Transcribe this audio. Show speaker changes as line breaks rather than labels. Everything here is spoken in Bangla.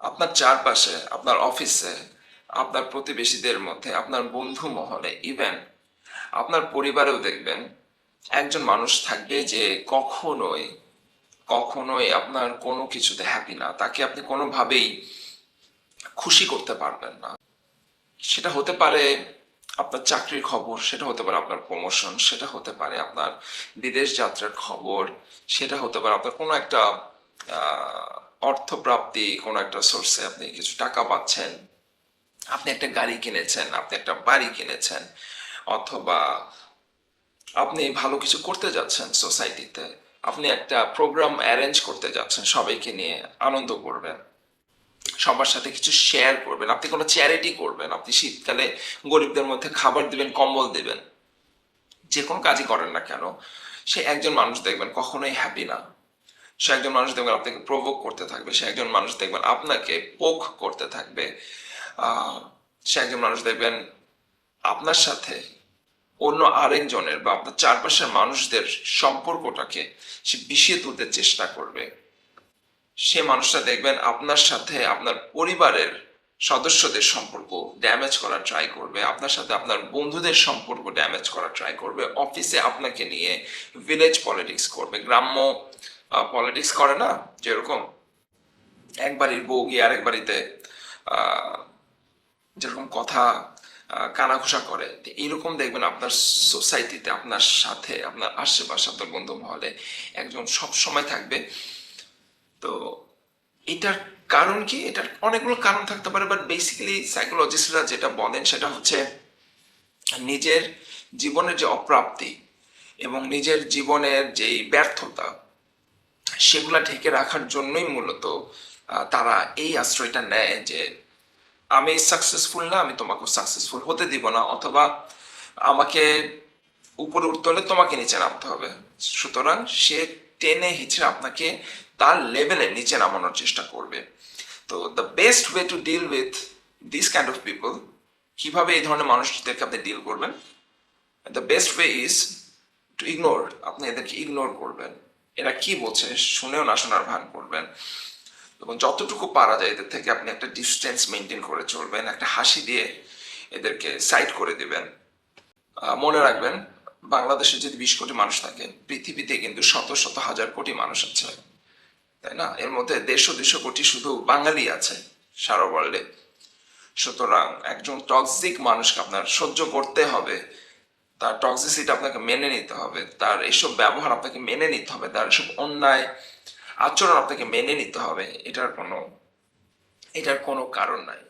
আপনার চারপাশে, আপনার অফিসে, আপনার প্রতিবেশীদের মধ্যে, আপনার বন্ধু মহলে, ইভেন আপনার পরিবারেও দেখবেন একজন মানুষ থাকবে যে কখনোই কখনোই আপনার কোনো কিছুতে হ্যাপি না। তাকে আপনি কোনোভাবেই খুশি করতে পারবেন না। সেটা হতে পারে আপনার চাকরির খবর, সেটা হতে পারে আপনার প্রমোশন, সেটা হতে পারে আপনার বিদেশ যাত্রার খবর, সেটা হতে পারে আপনার কোনো একটা আহ, অর্থপ্রাপ্তি, কোনো একটা সোর্সে আপনি কিছু টাকা পাচ্ছেন, আপনি একটা গাড়ি কিনেছেন, আপনি একটা বাড়ি কিনেছেন, অথবা আপনি ভালো কিছু করতে যাচ্ছেন সোসাইটিতে, আপনি একটা প্রোগ্রাম অ্যারেঞ্জ করতে যাচ্ছেন, সবাইকে নিয়ে আনন্দ করবেন, সবার সাথে কিছু শেয়ার করবেন, আপনি কোনো চ্যারিটি করবেন, আপনি শীতকালে গরিবদের মধ্যে খাবার দিবেন, কম্বল দিবেন, যে কোনো কাজই করেন না কেন, সে একজন মানুষ দেখবেন কখনোই হ্যাপি না। সে একজন মানুষ দেখবেন আপনাকে প্রভোক করতে থাকবে, সে একজন মানুষ দেখবেন আপনাকে পোক করতে থাকবে, সে একজন মানুষ দেখবেন আপনার সাথে অন্য আরেকজনের বা আপনার চারপাশের মানুষদের সম্পর্কটাকে সে বিষিয়ে তুলতে চেষ্টা করবে। সে মানুষটা দেখবেন আপনার সাথে আপনার পরিবারের সদস্যদের সম্পর্ক ড্যামেজ করার ট্রাই করবে, আপনার সাথে আপনার বন্ধুদের সম্পর্ক ড্যামেজ করার ট্রাই করবে, অফিসে আপনাকে নিয়ে ভিলেজ পলিটিক্স করবে, গ্রাম্য পলিটিক্স করে না, যেরকম এক বাড়ির বউ গিয়ে আরেক বাড়িতে আহ, যেরকম কথা কানাঘুষা করে, এইরকম দেখবেন আপনার সোসাইটিতে, আপনার সাথে, আপনার আশেপাশে, আপনার বন্ধু মহলে একজন সব সময় থাকবে। তো এটার কারণ কি? এটার অনেকগুলো কারণ থাকতে পারে, বাট বেসিক্যালি সাইকোলজিস্টরা যেটা বলেন সেটা হচ্ছে নিজের জীবনের যে অপ্রাপ্তি এবং নিজের জীবনের যেই ব্যর্থতা, সেগুলা ঢেকে রাখার জন্যই মূলত তারা এই আশ্রয়টা নেয় যে আমি সাকসেসফুল না, আমি তোমাকে সাকসেসফুল হতে দিব না, অথবা আমাকে উপরে উঠতে হলে তোমাকে নিচে নামতে হবে। সুতরাং সে টেনে হিচড়ে আপনাকে তার লেভেলে নিচে নামানোর চেষ্টা করবে। তো the best way to deal with this kind of people, কিভাবে এই ধরনের মানুষদেরকে আপনি ডিল করবেন, the best way is to ignore. আপনি এদেরকে ইগনোর করবেন, এরা কি বলছে শুনেও না শোনার ভান করবেন, এবং যতটুকু পারা যায় এদের থেকে আপনি একটা ডিস্টেন্স মেনটেন করে চলবেন, একটা হাসি দিয়ে এদেরকে সাইড করে দিবেন। মনে রাখবেন, বাংলাদেশে যদি 20 কোটি মানুষ থাকে, পৃথিবীতে কিন্তু শত শত হাজার কোটি মানুষ আছে, তাই না? এর মধ্যে 150-200 কোটি শুধু বাঙালি আছে সারা ওয়ার্ল্ডে। সুতরাং একজন টক্সিক মানুষকে আপনার সহ্য করতে হবে, তার টক্সিসিটি আপনাকে মেনে নিতে হবে, তার এসব ব্যবহার আপনাকে মেনে নিতে হবে, তার এসব অন্যায় আচরণ আপনাকে মেনে নিতে হবে। এটার কোনো কারণ নাই।